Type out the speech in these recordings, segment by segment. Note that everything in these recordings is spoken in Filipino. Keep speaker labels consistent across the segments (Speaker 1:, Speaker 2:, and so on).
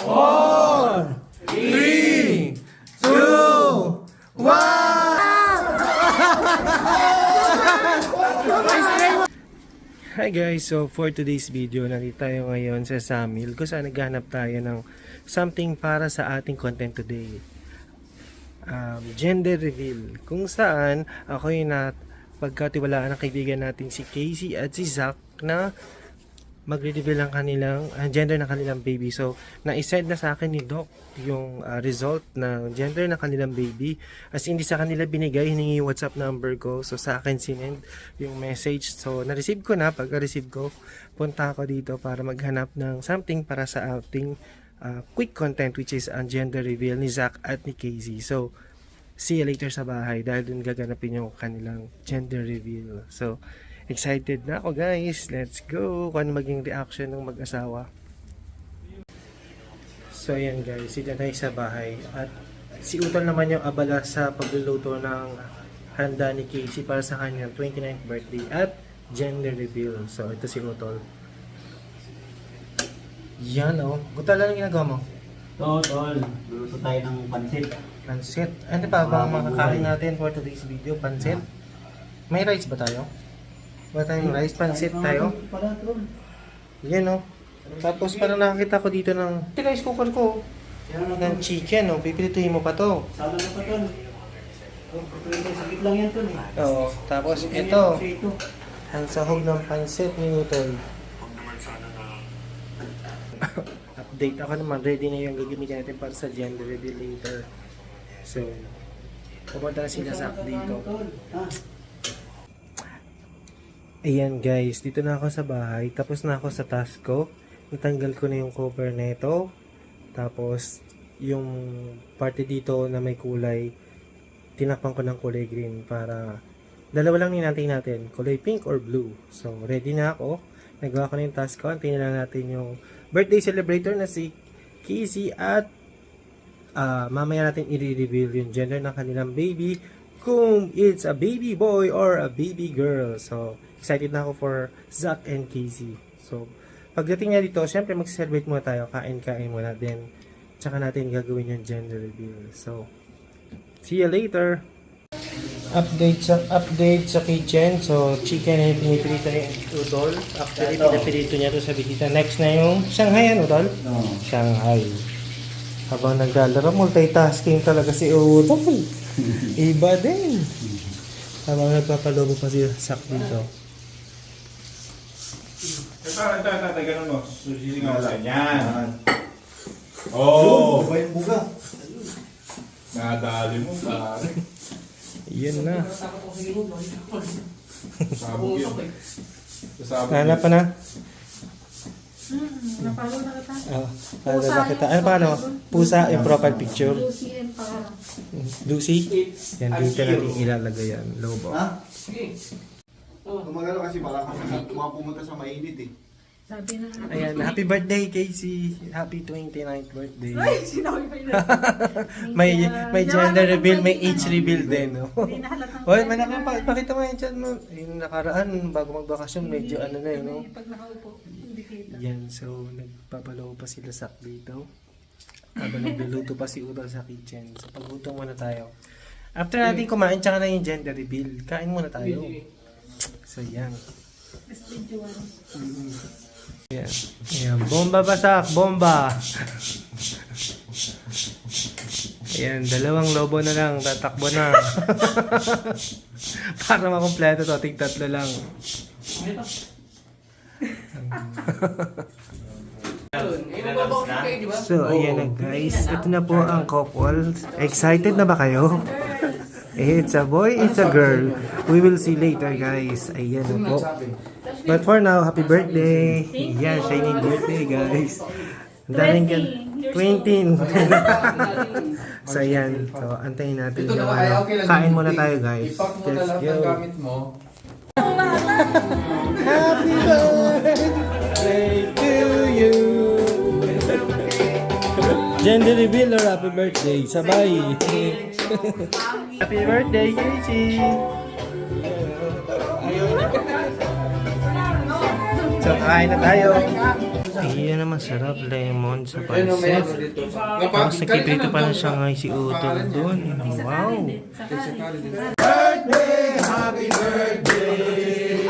Speaker 1: 4, 3, 2, 1! Hi guys, so for today's video, nandito tayo ngayon sa Samil kung saan naghahanap tayo ng something para sa ating content today. Gender reveal, kung saan ako yung pagkatiwalaan ng kaibigan natin si Casey at si Zach na magre-reveal ang kanilang gender ng kanilang baby. So, na-send na sa akin ni Doc yung result ng gender ng kanilang baby. As hindi sa kanila binigay, hiningi yung WhatsApp number ko. So, sa akin sinend yung message. So, na-receive ko na. Pagka-receive ko, punta ako dito para maghanap ng something para sa ating quick content, which is ang gender reveal ni Zach at ni Casey. So, see you later sa bahay dahil dun gaganapin yung kanilang gender reveal. So, excited na ako guys. Let's go. Kung ano maging reaction ng mag-asawa. So ayan guys, sila tayo sa bahay. At si Utol naman yung abala sa pagluluto ng handa ni Casey para sa kanyang 29th birthday at gender reveal. So ito si Utol. Yan oh. Utol, ano ginagawa mo?
Speaker 2: Oo, tol. Luluto tayo ng pansit.
Speaker 1: Pansit. Ano pa ba makakain natin for today's video? Pansit? May rice ba tayo? Ba tayong rice? Pansit tayo? Yan o. Tapos parang nakakita ko dito ng rice cooker ko. Ng chicken o. Pipilituhin mo pa to.
Speaker 2: Sama na pa, tol. Sakit lang yan, tol.
Speaker 1: Oo. Tapos ito. Ang sahog ng pansit ni Utol. Update ako naman. Ready na yung gagamitin natin para sa gender reveal later. So, pupunta na sila sa dito. Ayan guys, dito na ako sa bahay. Tapos na ako sa task ko. Natanggal ko na yung cover na ito. Tapos, yung parte dito na may kulay, tinakpan ko ng kulay green para dalawa lang natin, kulay pink or blue. So, ready na ako. Nagawa ko na yung task ko. Antayin na lang natin yung birthday celebrator na si Casey at mamaya natin i-reveal yung gender ng kanilang baby. Kung it's a baby boy or a baby girl. So, excited na ako for Zach and Casey. So, pagdating niya dito, syempre mag-celebrate muna tayo. Kain-kain muna. Then, tsaka natin gagawin yung gender reveal. So, see you later! Update sa kitchen. So, chicken ay pinipirito ni Udol. Actually, pinapirito niya to sa bigita. Next na yung Shanghai, ano, Udol?
Speaker 2: No.
Speaker 1: Shanghai. Habang naglalaro, multitasking talaga si Udol. Iba din. Habang nagpapalobo pa si Zach dito.
Speaker 3: Ito, ganun mo. Susiling ako sa yan. Oo.
Speaker 2: Ba yung buga?
Speaker 3: Nadali mo, pare.
Speaker 1: Yun na.
Speaker 3: Sabog yun. Sabog
Speaker 1: Hanap pa na?
Speaker 4: Napalo na kita.
Speaker 1: Palala kita. Ano pa ano? Pusa yung profile picture.
Speaker 4: Lucy and para.
Speaker 1: Lucy? Yan, dito natin ilalagay yan. Lobo.
Speaker 2: Ha?
Speaker 4: Sige.
Speaker 2: Gumagano kasi baka pumunta sa mainit eh.
Speaker 4: Sabi na nga.
Speaker 1: Ayan, happy birthday Casey. Happy 29th birthday.
Speaker 4: Ay, sinabi pa yun.
Speaker 1: may gender reveal, may age reveal din. No?
Speaker 4: Hindi nahalata.
Speaker 1: Hoy, pakita mo yan dyan mo. Yung nakaraan, bago magbakasyon, medyo ano na yun. No?
Speaker 4: Pag nakaupo, hindi kita.
Speaker 1: Yan, so nagpapalaw pa sila sa dito. Habang nagluluto pa si Udol sa kitchen. So pagluto muna tayo. After natin kumain, tsaka na yung gender reveal. Kain muna tayo. So yan.
Speaker 4: Just video one.
Speaker 1: Yan. Yan. Bomba basak, bomba. Ayan, dalawang lobo na lang, tatakbo na. Para makompleto to, tig tatlo lang. So, ayan na guys. Ito na po ang couple. Excited na ba kayo? It's a boy, it's a girl. We will see later guys. Ayan na po. But for now, happy birthday. Yan, shiny birthday guys. Ang daming 20. So ayan. So antayin natin.
Speaker 3: Ito
Speaker 1: yung
Speaker 3: naman,
Speaker 1: ano.
Speaker 3: okay lang.
Speaker 1: Kain muna tayo guys.
Speaker 3: Ipak mo na
Speaker 1: Let's
Speaker 3: lahat
Speaker 1: go.
Speaker 3: ng gamit mo.
Speaker 1: Happy birthday to you. Gender reveal or happy birthday? Sabay. Happy birthday, Casey. So, kain na tayo. Ayan naman, sarap. Lemon sa pansit. Tapos nagkiprito pa na siya ngayon si Utol doon. Wow! Happy birthday!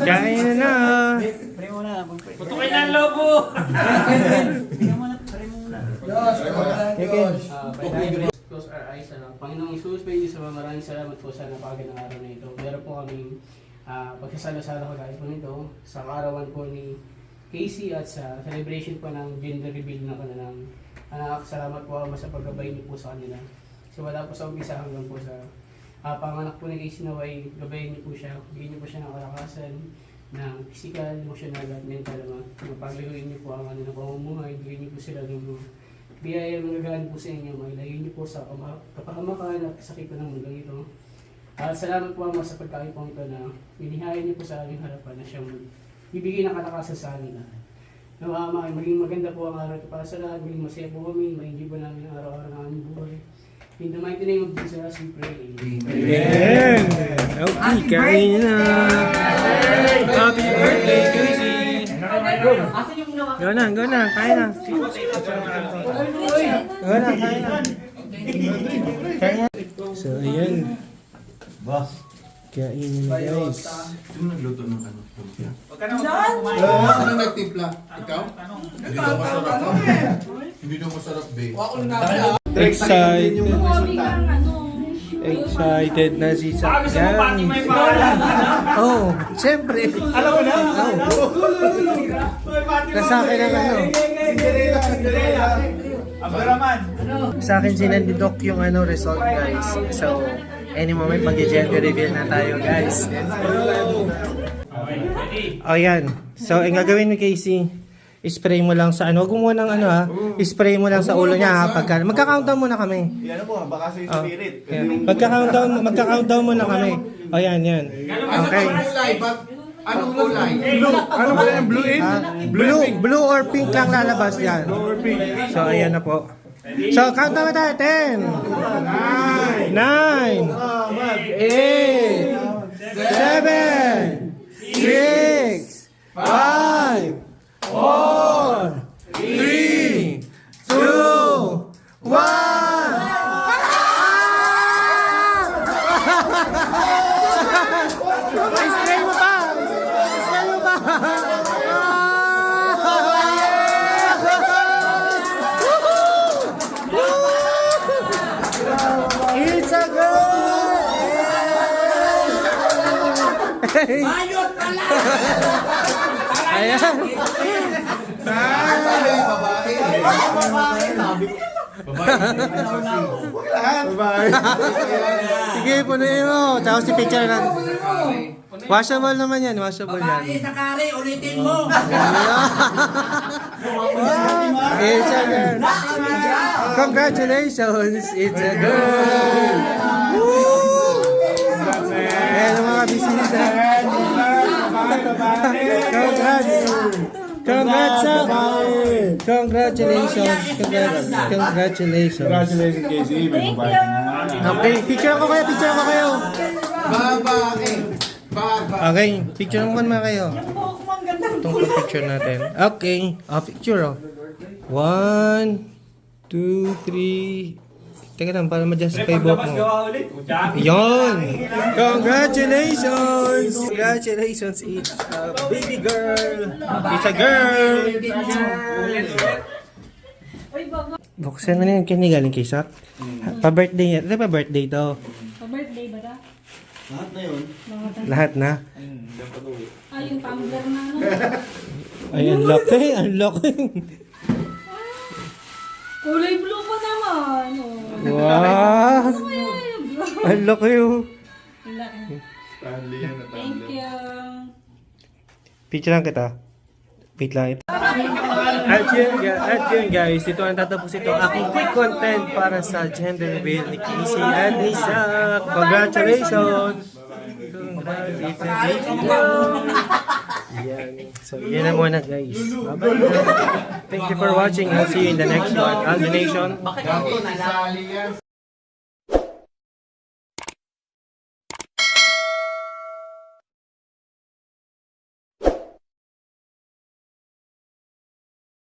Speaker 1: Kain na!
Speaker 5: Close our eyes. Panginoong Isus, maraming salamat po sa napakagandang araw na ito. Meron po kaming pagsasalo-salo ko guys po nito sa kaarawan po ni Casey at sa celebration po ng gender reveal ng kanilang anak. Salamat po Ama sa paggabay niyo po sa kanila. So wala po sa umpisa hanggang po sa panganak po ni Casey na way gabayin niyo po siya. Bigyan niyo po siya ng kalakasan ng physical, emotional at mental. Mapaglagoyin niyo po ang kanilang pamumuhay. Bigyan niyo po sila ng mga biyaya na nagagaan po sa inyo. Mailayin niyo po sa kapahamakan at kasakipan ng mundo ito. At salamat po Ama sa pagkain po ito na inihayin niyo po sa aming harapan na siyang bibigay ng kalakasan sa amin. Nawa Ama, maging maganda po ang araw ito para sa lahat. Maging masaya po kami. Mainggi po namin ang araw-araw ng aming buhay. In the mighty name of Jesus, we pray.
Speaker 1: Amen! Okay, kain na! Happy birthday, Casey! Go na, kain na! Go na, kain na! So, ayan. Kain na guys.
Speaker 2: Sino nagluto ng ano?
Speaker 3: Sino nagtimpla? Ikaw? Hindi daw masarap. Hindi daw masarap, babe.
Speaker 1: Excited na si Sakyan. Oh, siyempre. Alam mo na? Oh. Nasa akin ang ano. Sa akin sinandidok yung ano result guys. So, any moment mag-gender reveal na tayo guys. Let's go! Oh yan. So, ang gagawin ni Casey, spray mo lang sa ano. Huwag mo munang ano ha. Spray mo lang sa ulo niya ha. Pagka, magka-countdown muna kami.
Speaker 2: Yan po, baka sa spirit.
Speaker 1: Yan. Magka-countdown muna kami. Oh yan. Okay.
Speaker 3: Anong kulay?
Speaker 2: Ano ba yan? Blue in?
Speaker 1: Blue or pink lang lalabas yan. So, ayan na po. So, count naman tayo. 10, 9, 8, 7, 6, 5, 4, 3, 2, 1! Spray mo pa! Spray mo pa! It's a girl! Mayot pala! Ayan! Sige, punuin mo. Tapos si picture na. Washable naman yan. Washable yan.
Speaker 6: Sakari, ulitin mo!
Speaker 1: It's a girl. Congratulations. It's a girl. Woo! Ayan ang mga bisita. Congratulations.
Speaker 3: Congratulations, Casey. May babae na nga.
Speaker 1: Okay, picture ko kayo.
Speaker 3: Babae.
Speaker 1: Okay, picture mo naman kayo. Itong picture natin. Okay, picture oh. 1, 2, 3. Teka lang, para ma-justify buhok mo. Yun! Congratulations! Congratulations, it's a baby girl! It's a girl! Buksan mo na yun. Kaya galing kay Sak? Pa-birthday yan. Ito pa-birthday to.
Speaker 4: Pa-birthday ba na?
Speaker 2: Lahat na yun.
Speaker 1: Lahat na.
Speaker 4: Yung tumbler na ano.
Speaker 1: Ay, ang laki. Ang laki.
Speaker 4: Kulay blue pa naman. Oh.
Speaker 1: Wow! Ang laki oh.
Speaker 3: Stanley yan na
Speaker 4: Thank you.
Speaker 1: Picture lang kita. Wait lang. At yun guys, ito ang tatapos ito aking quick content para sa gender reveal ni Casey at ni Sak. Congratulations! Congratulations! Yan. So, yan na muna guys. Bye-bye na. Thank you for watching. I'll see you in the next one. Aldo Nation.
Speaker 2: Dati si Sally yan.